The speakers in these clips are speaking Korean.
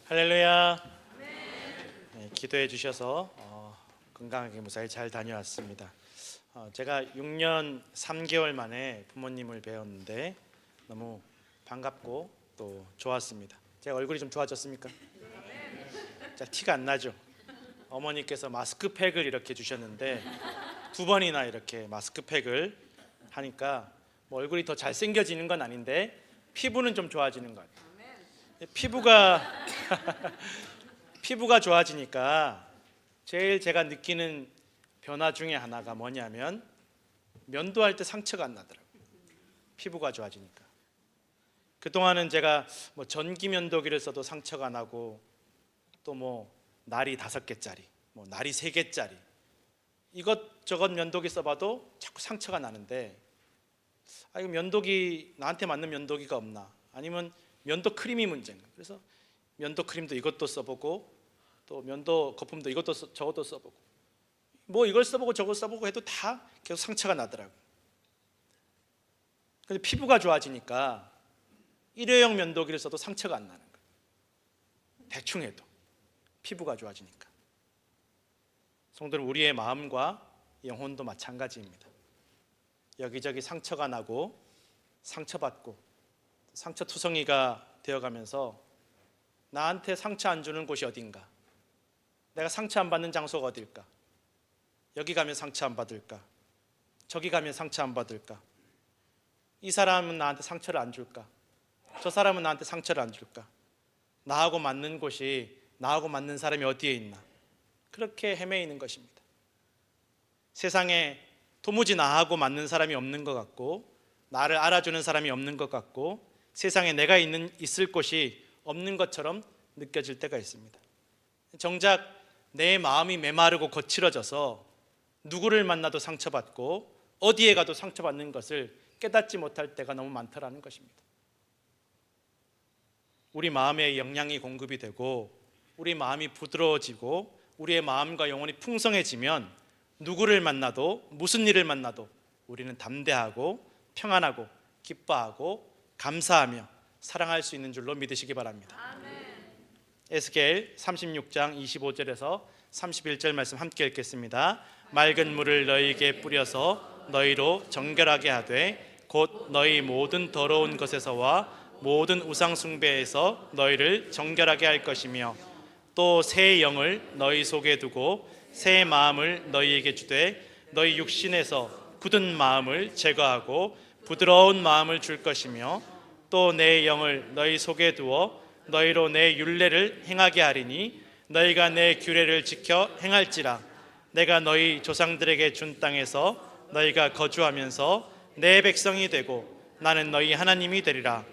할렐루야. 네, 기도해 주셔서 건강하게 무사히 잘 다녀왔습니다. 제가 6년 3개월 만에 부모님을 뵈었는데 너무 반갑고 또 좋았습니다. 제 얼굴이 좀 좋아졌습니까? 자, 티가 안 나죠? 어머니께서 마스크팩을 이렇게 주셨는데 2번이나 이렇게 마스크팩을 하니까 뭐 얼굴이 더 잘생겨지는 건 아닌데 피부는 좀 좋아지는 것 같아요. 피부가 좋아지니까 제일 제가 느끼는 변화 중에 하나가 뭐냐면 면도할 때 상처가 안 나더라고요. 피부가 좋아지니까. 그동안은 제가 뭐 전기 면도기를 써도 상처가 나고 또 뭐 날이 5개짜리, 뭐 날이 3개짜리 이것저것 면도기 써봐도 자꾸 상처가 나는데 이거 면도기 나한테 맞는 면도기가 없나? 아니면 면도 크림이 문제인가? 그래서 면도 크림도 이것도 써보고 또 면도 거품도 이것도 저것도 써보고 뭐 이걸 써보고 저걸 써보고 해도 다 계속 상처가 나더라고요. 근데 피부가 좋아지니까 일회용 면도기를 써도 상처가 안 나는 거예요. 대충 해도 피부가 좋아지니까. 성도는 우리의 마음과 영혼도 마찬가지입니다. 여기저기 상처가 나고 상처받고 상처투성이가 되어가면서 나한테 상처 안 주는 곳이 어딘가? 내가 상처 안 받는 장소가 어딜까? 여기 가면 상처 안 받을까? 저기 가면 상처 안 받을까? 이 사람은 나한테 상처를 안 줄까? 저 사람은 나한테 상처를 안 줄까? 나하고 맞는 곳이, 나하고 맞는 사람이 어디에 있나? 그렇게 헤매이는 것입니다. 세상에 도무지 나하고 맞는 사람이 없는 것 같고 나를 알아주는 사람이 없는 것 같고 세상에 내가 있을 곳이 없는 것처럼 느껴질 때가 있습니다. 정작 내 마음이 메마르고 거칠어져서 누구를 만나도 상처받고 어디에 가도 상처받는 것을 깨닫지 못할 때가 너무 많다라는 것입니다. 우리 마음에 영양이 공급이 되고 우리 마음이 부드러워지고 우리의 마음과 영혼이 풍성해지면 누구를 만나도 무슨 일을 만나도 우리는 담대하고 평안하고 기뻐하고 감사하며 사랑할 수 있는 줄로 믿으시기 바랍니다. 에스겔 36장 25절에서 31절 말씀 함께 읽겠습니다. 맑은 물을 너희에게 뿌려서 너희로 정결하게 하되 곧 너희 모든 더러운 것에서와 모든 우상 숭배에서 너희를 정결하게 할 것이며 또 새 영을 너희 속에 두고 새 마음을 너희에게 주되 너희 육신에서 굳은 마음을 제거하고 부드러운 마음을 줄 것이며 또 내 영을 너희 속에 두어 너희로 내 율례를 행하게 하리니 너희가 내 규례를 지켜 행할지라. 내가 너희 조상들에게 준 땅에서 너희가 거주하면서 내 백성이 되고 나는 너희 하나님이 되리라.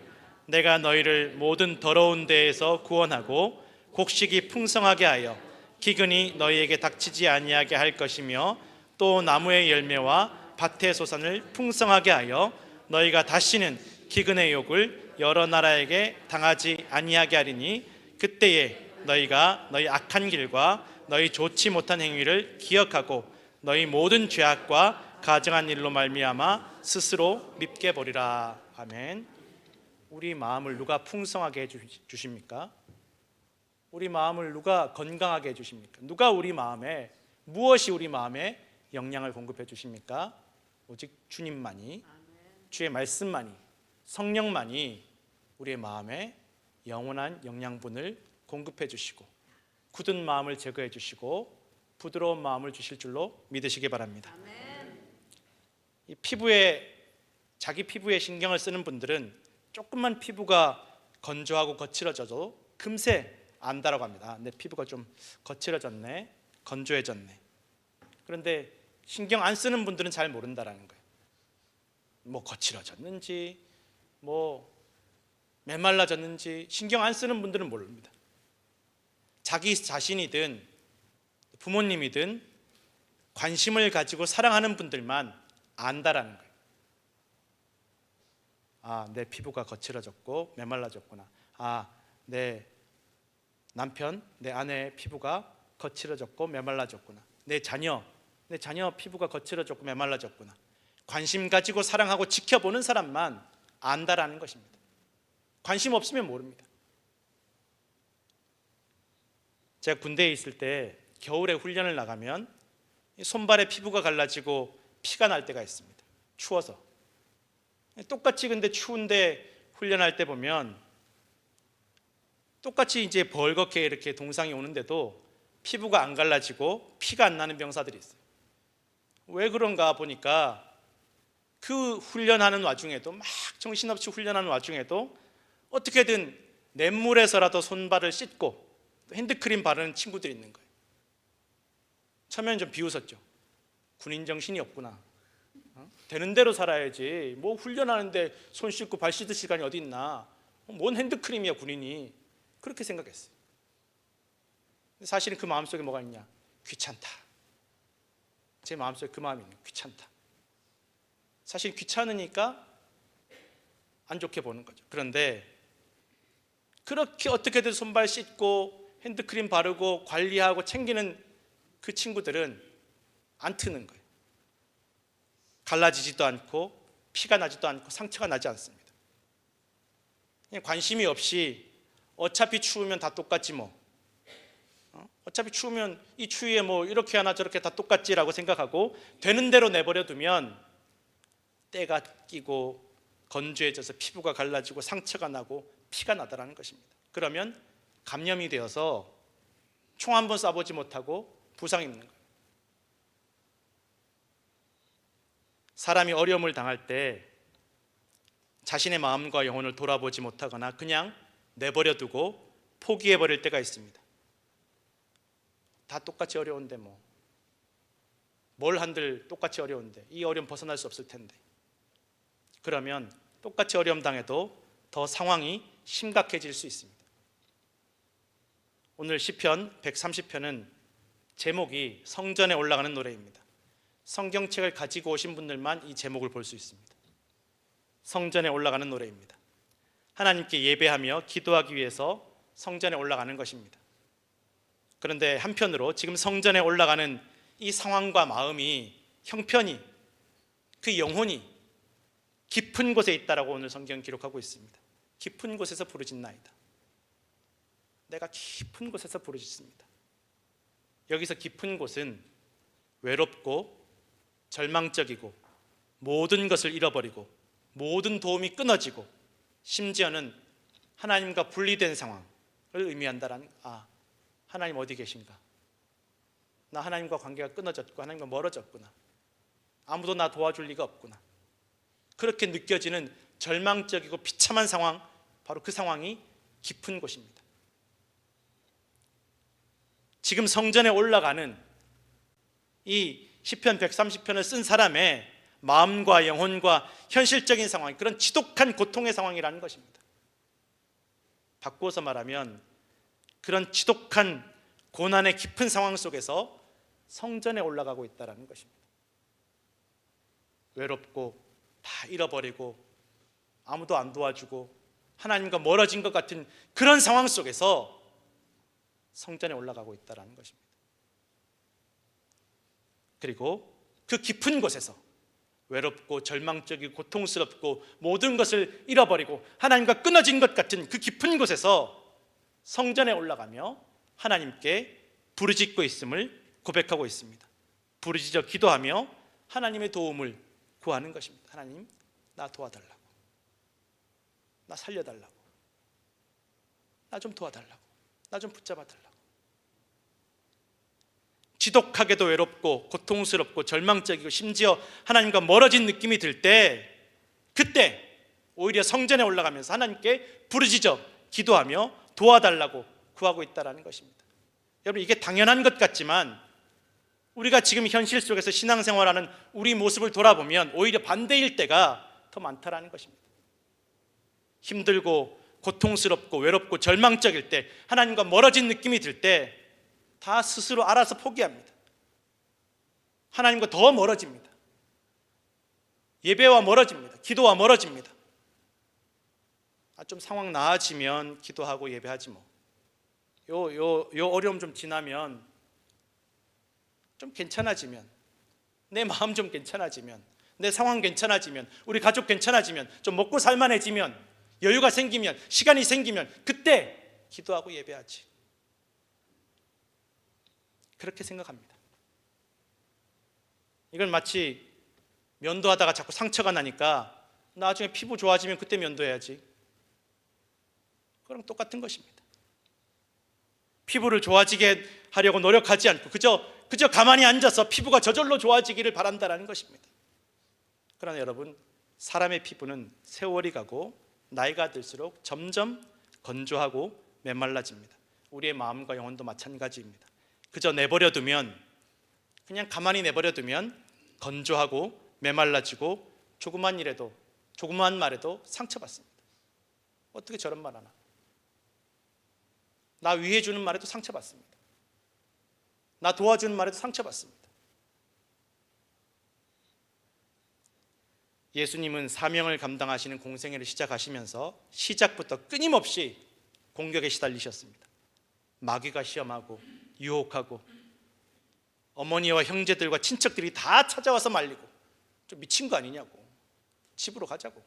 내가 너희를 모든 더러운 데에서 구원하고 곡식이 풍성하게 하여 기근이 너희에게 닥치지 아니하게 할 것이며 또 나무의 열매와 밭의 소산을 풍성하게 하여 너희가 다시는 기근의 욕을 여러 나라에게 당하지 아니하게 하리니 그때에 너희가 너희 악한 길과 너희 좋지 못한 행위를 기억하고 너희 모든 죄악과 가증한 일로 말미암아 스스로 밉게 버리라. 아멘. 우리 마음을 누가 풍성하게 해주십니까? 우리 마음을 누가 건강하게 해주십니까? 누가 우리 마음에 무엇이 우리 마음에 영양을 공급해 주십니까? 오직 주님만이, 주의 말씀만이, 성령만이 우리의 마음에 영원한 영양분을 공급해 주시고 굳은 마음을 제거해 주시고 부드러운 마음을 주실 줄로 믿으시기 바랍니다. 이 자기 피부에 신경을 쓰는 분들은 조금만 피부가 건조하고 거칠어져도 금세 안다라고 합니다. 내 피부가 좀 거칠어졌네, 건조해졌네. 그런데 신경 안 쓰는 분들은 잘 모른다라는 거예요. 뭐 거칠어졌는지 뭐 메말라졌는지 신경 안 쓰는 분들은 모릅니다. 자기 자신이든 부모님이든 관심을 가지고 사랑하는 분들만 안다라는 거예요. 내 피부가 거칠어졌고 메말라졌구나. 내 남편, 내 아내의 피부가 거칠어졌고 메말라졌구나. 내 자녀 피부가 거칠어졌고 메말라졌구나. 관심 가지고 사랑하고 지켜보는 사람만 안다라는 것입니다. 관심 없으면 모릅니다. 제가 군대에 있을 때 겨울에 훈련을 나가면 손발에 피부가 갈라지고 피가 날 때가 있습니다. 추워서. 똑같이 근데 추운데 훈련할 때 보면 똑같이 이제 벌겋게 이렇게 동상이 오는데도 피부가 안 갈라지고 피가 안 나는 병사들이 있어요. 왜 그런가 보니까 그 훈련하는 와중에도 막 정신없이 훈련하는 와중에도 어떻게든 냇물에서라도 손발을 씻고 핸드크림 바르는 친구들이 있는 거예요. 처음에는 좀 비웃었죠. 군인 정신이 없구나. 되는 대로 살아야지. 뭐 훈련하는데 손 씻고 발 씻을 시간이 어디 있나. 뭔 핸드크림이야 군인이. 그렇게 생각했어요. 사실은 그 마음속에 뭐가 있냐. 귀찮다. 제 마음속에 그 마음이 있는 귀찮다. 사실 귀찮으니까 안 좋게 보는 거죠. 그런데 그렇게 어떻게든 손발 씻고 핸드크림 바르고 관리하고 챙기는 그 친구들은 안 트는 거예요. 갈라지지도 않고 피가 나지도 않고 상처가 나지 않습니다. 그냥 관심이 없이 어차피 추우면 다 똑같지 뭐. 어차피 추우면 이 추위에 뭐 이렇게 하나 저렇게 다 똑같지라고 생각하고 되는 대로 내버려 두면 때가 끼고 건조해져서 피부가 갈라지고 상처가 나고 피가 나다라는 것입니다. 그러면 감염이 되어서 총 한 번 쏴보지 못하고 부상 입는 거예요. 사람이 어려움을 당할 때 자신의 마음과 영혼을 돌아보지 못하거나 그냥 내버려 두고 포기해 버릴 때가 있습니다. 다 똑같이 어려운데 뭘 한들 똑같이 어려운데 이 어려움 벗어날 수 없을 텐데. 그러면 똑같이 어려움 당해도 더 상황이 심각해질 수 있습니다. 오늘 시편 130편은 제목이 성전에 올라가는 노래입니다. 성경책을 가지고 오신 분들만 이 제목을 볼 수 있습니다. 성전에 올라가는 노래입니다. 하나님께 예배하며 기도하기 위해서 성전에 올라가는 것입니다. 그런데 한편으로 지금 성전에 올라가는 이 상황과 마음이 형편이 그 영혼이 깊은 곳에 있다라고 오늘 성경 기록하고 있습니다. 깊은 곳에서 부르짖나이다. 내가 깊은 곳에서 부르짖습니다. 여기서 깊은 곳은 외롭고 절망적이고 모든 것을 잃어버리고 모든 도움이 끊어지고 심지어는 하나님과 분리된 상황을 의미한다라는 하나님 어디 계신가? 나 하나님과 관계가 끊어졌고 하나님과 멀어졌구나. 아무도 나 도와줄 리가 없구나. 그렇게 느껴지는 절망적이고 비참한 상황, 바로 그 상황이 깊은 곳입니다. 지금 성전에 올라가는 이 시편 130편을 쓴 사람의 마음과 영혼과 현실적인 상황, 그런 지독한 고통의 상황이라는 것입니다. 바꾸어서 말하면 그런 지독한 고난의 깊은 상황 속에서 성전에 올라가고 있다는 것입니다. 외롭고 다 잃어버리고 아무도 안 도와주고 하나님과 멀어진 것 같은 그런 상황 속에서 성전에 올라가고 있다는 것입니다. 그리고 그 깊은 곳에서 외롭고 절망적이고 고통스럽고 모든 것을 잃어버리고 하나님과 끊어진 것 같은 그 깊은 곳에서 성전에 올라가며 하나님께 부르짖고 있음을 고백하고 있습니다. 부르짖어 기도하며 하나님의 도움을 구하는 것입니다. 하나님, 나 도와달라고, 나 살려달라고, 나 좀 도와달라고, 나 좀 붙잡아달라고. 지독하게도 외롭고 고통스럽고 절망적이고 심지어 하나님과 멀어진 느낌이 들 때, 그때 오히려 성전에 올라가면서 하나님께 부르짖어 기도하며 도와달라고 구하고 있다는 것입니다. 여러분, 이게 당연한 것 같지만 우리가 지금 현실 속에서 신앙생활하는 우리 모습을 돌아보면 오히려 반대일 때가 더 많다는 것입니다. 힘들고 고통스럽고 외롭고 절망적일 때, 하나님과 멀어진 느낌이 들 때 다 스스로 알아서 포기합니다. 하나님과 더 멀어집니다. 예배와 멀어집니다. 기도와 멀어집니다. 좀 상황 나아지면 기도하고 예배하지 뭐. 요 어려움 좀 지나면, 좀 괜찮아지면, 내 마음 좀 괜찮아지면, 내 상황 괜찮아지면, 우리 가족 괜찮아지면, 좀 먹고 살만해지면, 여유가 생기면, 시간이 생기면 그때 기도하고 예배하지. 그렇게 생각합니다. 이건 마치 면도하다가 자꾸 상처가 나니까 나중에 피부 좋아지면 그때 면도해야지. 그랑 똑같은 것입니다. 피부를 좋아지게 하려고 노력하지 않고 그저 가만히 앉아서 피부가 저절로 좋아지기를 바란다는 것입니다. 그러나 여러분, 사람의 피부는 세월이 가고 나이가 들수록 점점 건조하고 메말라집니다. 우리의 마음과 영혼도 마찬가지입니다. 그저 그냥 가만히 내버려 두면 건조하고 메말라지고 조그만 말에도 상처받습니다. 어떻게 저런 말 하나? 나 위해주는 말에도 상처받습니다. 나 도와주는 말에도 상처받습니다. 예수님은 사명을 감당하시는 공생애를 시작하시면서 시작부터 끊임없이 공격에 시달리셨습니다. 마귀가 시험하고 유혹하고 어머니와 형제들과 친척들이 다 찾아와서 말리고, 좀 미친 거 아니냐고, 집으로 가자고.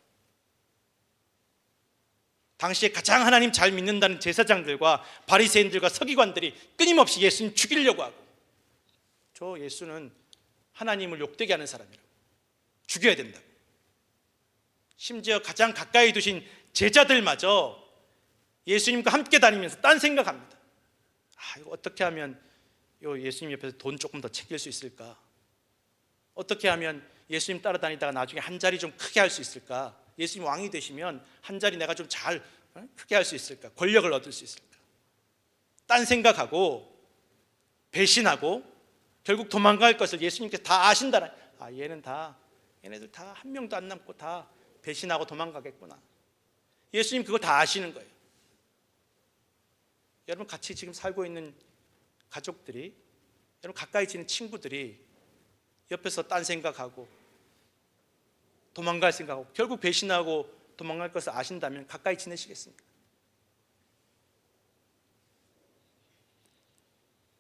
당시에 가장 하나님 잘 믿는다는 제사장들과 바리새인들과 서기관들이 끊임없이 예수님 죽이려고 하고, 저 예수는 하나님을 욕되게 하는 사람이라고, 죽여야 된다고. 심지어 가장 가까이 두신 제자들마저 예수님과 함께 다니면서 딴 생각합니다. 이거 어떻게 하면 예수님 옆에서 돈 조금 더 챙길 수 있을까? 어떻게 하면 예수님 따라다니다가 나중에 한 자리 좀 크게 할 수 있을까? 예수님 왕이 되시면 한 자리 내가 좀 잘 크게 할 수 있을까? 권력을 얻을 수 있을까? 딴 생각하고 배신하고 결국 도망갈 것을 예수님께서 다 아신다는, 얘네들 다 한 명도 안 남고 다 배신하고 도망가겠구나. 예수님 그거 다 아시는 거예요. 여러분, 같이 지금 살고 있는 가족들이, 여러분 가까이 지는 친구들이 옆에서 딴 생각하고 도망갈 생각하고 결국 배신하고 도망갈 것을 아신다면 가까이 지내시겠습니까?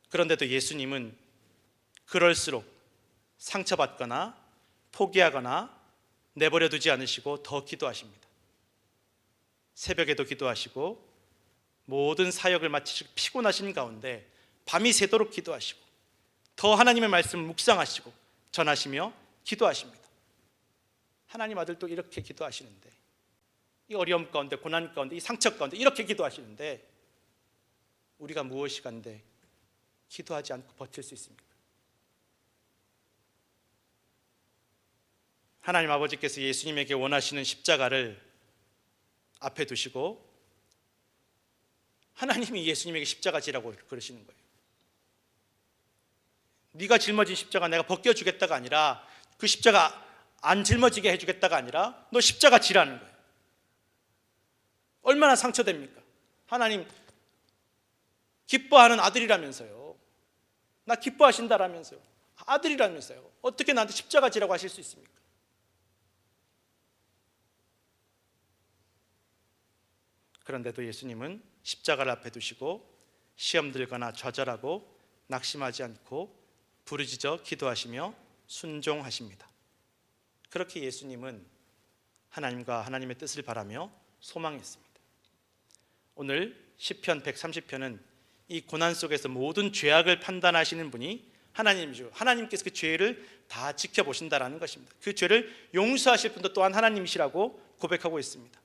그런데도 예수님은 그럴수록 상처받거나 포기하거나 내버려 두지 않으시고 더 기도하십니다. 새벽에도 기도하시고 모든 사역을 마치시고 피곤하신 가운데 밤이 새도록 기도하시고 더 하나님의 말씀을 묵상하시고 전하시며 기도하십니다. 하나님 아들도 이렇게 기도하시는데, 이 어려움 가운데, 고난 가운데, 이 상처 가운데 이렇게 기도하시는데 우리가 무엇이 간데 기도하지 않고 버틸 수 있습니까? 하나님 아버지께서 예수님에게 원하시는 십자가를 앞에 두시고 하나님이 예수님에게 십자가 지라고 그러시는 거예요. 네가 짊어진 십자가 내가 벗겨주겠다가 아니라, 그 십자가 안 짊어지게 해주겠다가 아니라 너 십자가 지라는 거예요. 얼마나 상처됩니까? 하나님 기뻐하는 아들이라면서요. 나 기뻐하신다라면서요. 아들이라면서요. 어떻게 나한테 십자가 지라고 하실 수 있습니까? 그런데도 예수님은 십자가를 앞에 두시고 시험 들거나 좌절하고 낙심하지 않고 부르짖어 기도하시며 순종하십니다. 그렇게 예수님은 하나님과 하나님의 뜻을 바라며 소망했습니다. 오늘 시편 130편은 이 고난 속에서 모든 죄악을 판단하시는 분이 하나님이시고 하나님께서 그 죄를 다 지켜보신다라는 것입니다. 그 죄를 용서하실 분도 또한 하나님이시라고 고백하고 있습니다.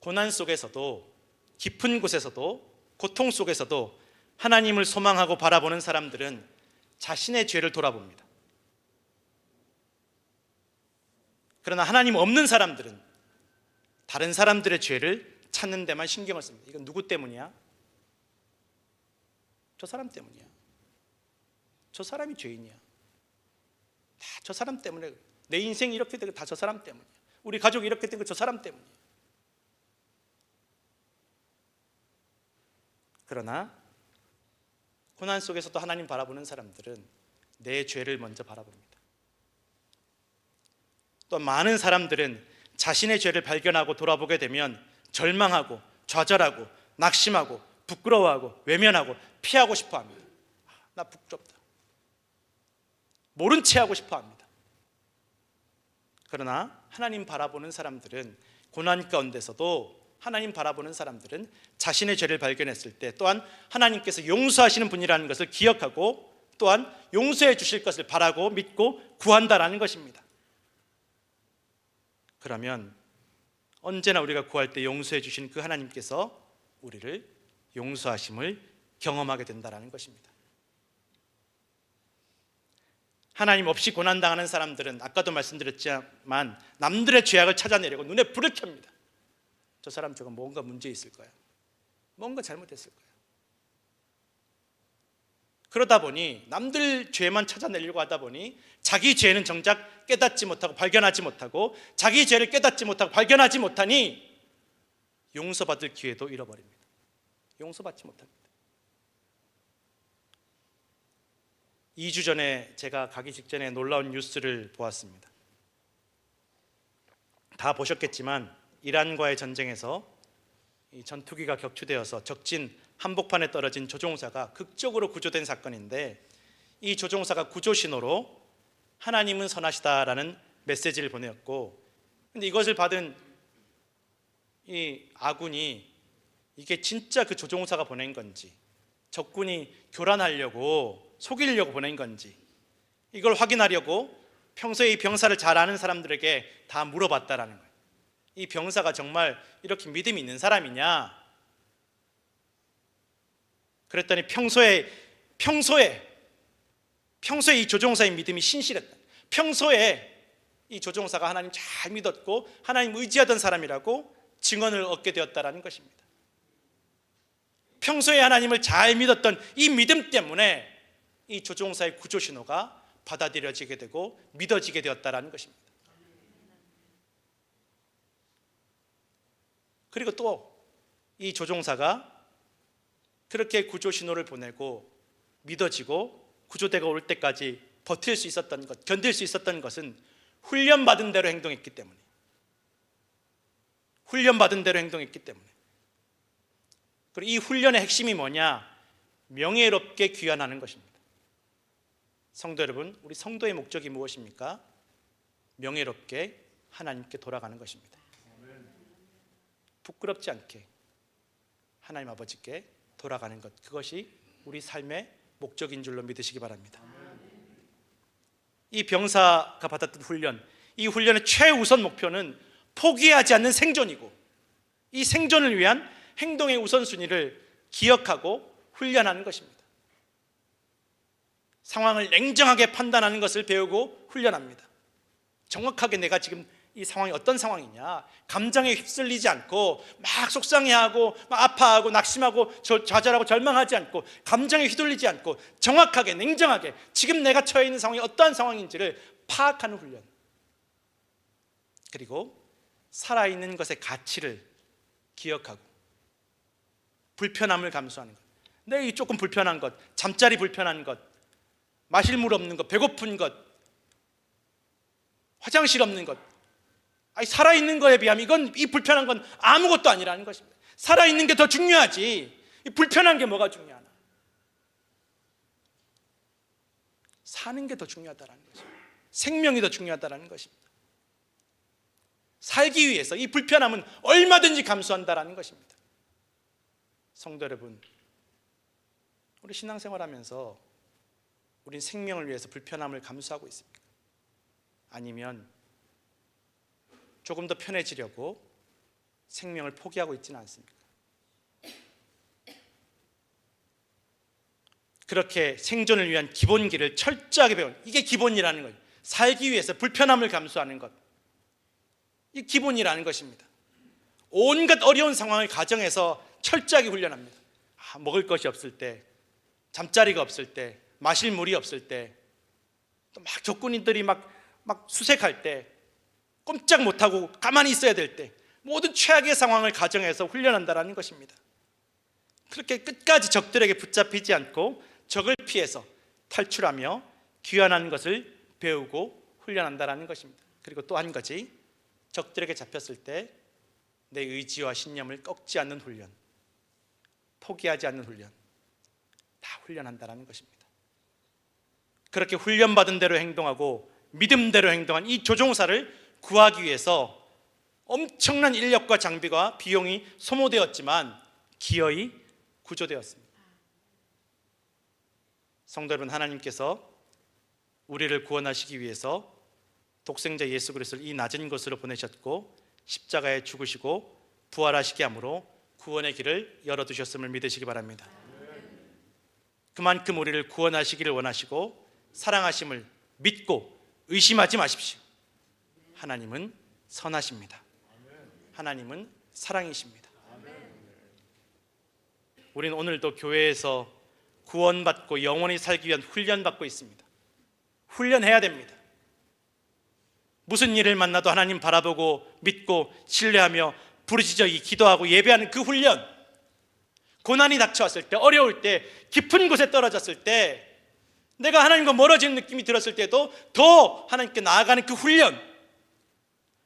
고난 속에서도, 깊은 곳에서도, 고통 속에서도 하나님을 소망하고 바라보는 사람들은 자신의 죄를 돌아봅니다. 그러나 하나님 없는 사람들은 다른 사람들의 죄를 찾는 데만 신경을 씁니다. 이건 누구 때문이야? 저 사람 때문이야. 저 사람이 죄인이야. 다 저 사람 때문에. 내 인생이 이렇게 되고 다 저 사람 때문이야. 우리 가족이 이렇게 된 거 저 사람 때문이야. 그러나 고난 속에서도 하나님 바라보는 사람들은 내 죄를 먼저 바라봅니다. 또 많은 사람들은 자신의 죄를 발견하고 돌아보게 되면 절망하고 좌절하고 낙심하고 부끄러워하고 외면하고 피하고 싶어 합니다. 나 부끄럽다. 모른 채 하고 싶어 합니다. 그러나 하나님 바라보는 사람들은 고난 가운데서도 하나님 바라보는 사람들은 자신의 죄를 발견했을 때 또한 하나님께서 용서하시는 분이라는 것을 기억하고 또한 용서해 주실 것을 바라고 믿고 구한다라는 것입니다. 그러면 언제나 우리가 구할 때 용서해 주신 그 하나님께서 우리를 용서하심을 경험하게 된다는 것입니다. 하나님 없이 고난당하는 사람들은 아까도 말씀드렸지만 남들의 죄악을 찾아내려고 눈에 불을 켭니다. 저 사람 저거 뭔가 문제 있을 거야, 뭔가 잘못했을 거야. 그러다 보니 남들 죄만 찾아내려고 하다 보니 자기 죄는 정작 깨닫지 못하고 발견하지 못하고 자기 죄를 깨닫지 못하고 발견하지 못하니 용서받을 기회도 잃어버립니다. 용서받지 못합니다. 2주 전에 제가 가기 직전에 놀라운 뉴스를 보았습니다. 다 보셨겠지만 이란과의 전쟁에서 이 전투기가 격추되어서 적진 한복판에 떨어진 조종사가 극적으로 구조된 사건인데, 이 조종사가 구조 신호로 하나님은 선하시다라는 메시지를 보내었고, 근데 이것을 받은 이 아군이 이게 진짜 그 조종사가 보낸 건지 적군이 교란하려고 속이려고 보낸 건지 이걸 확인하려고 평소에 이 병사를 잘 아는 사람들에게 다 물어봤다라는 거예요. 이 병사가 정말 이렇게 믿음이 있는 사람이냐? 그랬더니 평소에 이 조종사의 믿음이 신실했다. 평소에 이 조종사가 하나님 잘 믿었고 하나님 의지하던 사람이라고 증언을 얻게 되었다라는 것입니다. 평소에 하나님을 잘 믿었던 이 믿음 때문에 이 조종사의 구조 신호가 받아들여지게 되고 믿어지게 되었다라는 것입니다. 그리고 또 이 조종사가 그렇게 구조 신호를 보내고 믿어지고 구조대가 올 때까지 버틸 수 있었던 것, 견딜 수 있었던 것은 훈련받은 대로 행동했기 때문에, 그리고 이 훈련의 핵심이 뭐냐? 명예롭게 귀환하는 것입니다. 성도 여러분, 우리 성도의 목적이 무엇입니까? 명예롭게 하나님께 돌아가는 것입니다. 부끄럽지 않게 하나님 아버지께 돌아가는 것, 그것이 우리 삶의 목적인 줄로 믿으시기 바랍니다. 이 병사가 받았던 훈련, 이 훈련의 최우선 목표는 포기하지 않는 생존이고, 이 생존을 위한 행동의 우선순위를 기억하고 훈련하는 것입니다. 상황을 냉정하게 판단하는 것을 배우고 훈련합니다. 정확하게 내가 지금 이 상황이 어떤 상황이냐, 감정에 휩쓸리지 않고 막 속상해하고 막 아파하고 낙심하고 좌절하고 절망하지 않고 감정에 휘둘리지 않고 정확하게 냉정하게 지금 내가 처해 있는 상황이 어떠한 상황인지를 파악하는 훈련, 그리고 살아있는 것의 가치를 기억하고 불편함을 감수하는 것, 내 조금 불편한 것, 잠자리 불편한 것, 마실 물 없는 것, 배고픈 것, 화장실 없는 것, 살아있는 거에 비하면 이건, 이 불편한 건 아무것도 아니라는 것입니다. 살아있는 게 더 중요하지 이 불편한 게 뭐가 중요하나. 사는 게 더 중요하다는 것입니다. 생명이 더 중요하다는 것입니다. 살기 위해서 이 불편함은 얼마든지 감수한다는 것입니다. 성도 여러분, 우리 신앙생활하면서 우린 생명을 위해서 불편함을 감수하고 있습니까? 아니면 조금 더 편해지려고 생명을 포기하고 있지는 않습니까? 그렇게 생존을 위한 기본기를 철저하게 배우는, 이게 기본이라는 거예요. 살기 위해서 불편함을 감수하는 것, 이 기본이라는 것입니다. 온갖 어려운 상황을 가정에서 철저하게 훈련합니다. 먹을 것이 없을 때, 잠자리가 없을 때, 마실 물이 없을 때, 또 막 적군인들이 막 수색할 때, 꼼짝 못하고 가만히 있어야 될 때, 모든 최악의 상황을 가정해서 훈련한다는 것입니다. 그렇게 끝까지 적들에게 붙잡히지 않고 적을 피해서 탈출하며 귀환하는 것을 배우고 훈련한다는 것입니다. 그리고 또 한 가지, 적들에게 잡혔을 때 내 의지와 신념을 꺾지 않는 훈련, 포기하지 않는 훈련, 다 훈련한다는 것입니다. 그렇게 훈련받은 대로 행동하고 믿음대로 행동한 이 조종사를 구하기 위해서 엄청난 인력과 장비가 비용이 소모되었지만 기어이 구조되었습니다. 성도 여러분, 하나님께서 우리를 구원하시기 위해서 독생자 예수 그리스도를 이 낮은 곳으로 보내셨고 십자가에 죽으시고 부활하시게 함으로 구원의 길을 열어두셨음을 믿으시기 바랍니다. 그만큼 우리를 구원하시기를 원하시고 사랑하심을 믿고 의심하지 마십시오. 하나님은 선하십니다. 하나님은 사랑이십니다. 우리는 오늘도 교회에서 구원받고 영원히 살기 위한 훈련받고 있습니다. 훈련해야 됩니다. 무슨 일을 만나도 하나님 바라보고 믿고 신뢰하며 부르짖어 기도하고 예배하는 그 훈련, 고난이 닥쳐왔을 때, 어려울 때, 깊은 곳에 떨어졌을 때, 내가 하나님과 멀어지는 느낌이 들었을 때도 더 하나님께 나아가는 그 훈련,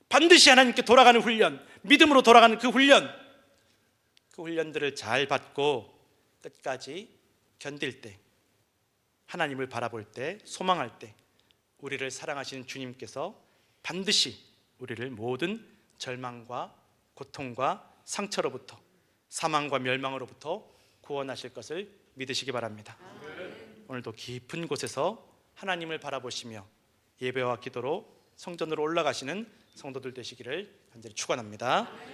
반드시 하나님께 돌아가는 훈련, 믿음으로 돌아가는 그 훈련, 그 훈련들을 잘 받고 끝까지 견딜 때, 하나님을 바라볼 때, 소망할 때 우리를 사랑하시는 주님께서 반드시 우리를 모든 절망과 고통과 상처로부터, 사망과 멸망으로부터 구원하실 것을 믿으시기 바랍니다. 오늘도 깊은 곳에서 하나님을 바라보시며 예배와 기도로 성전으로 올라가시는 성도들 되시기를 간절히 축원합니다.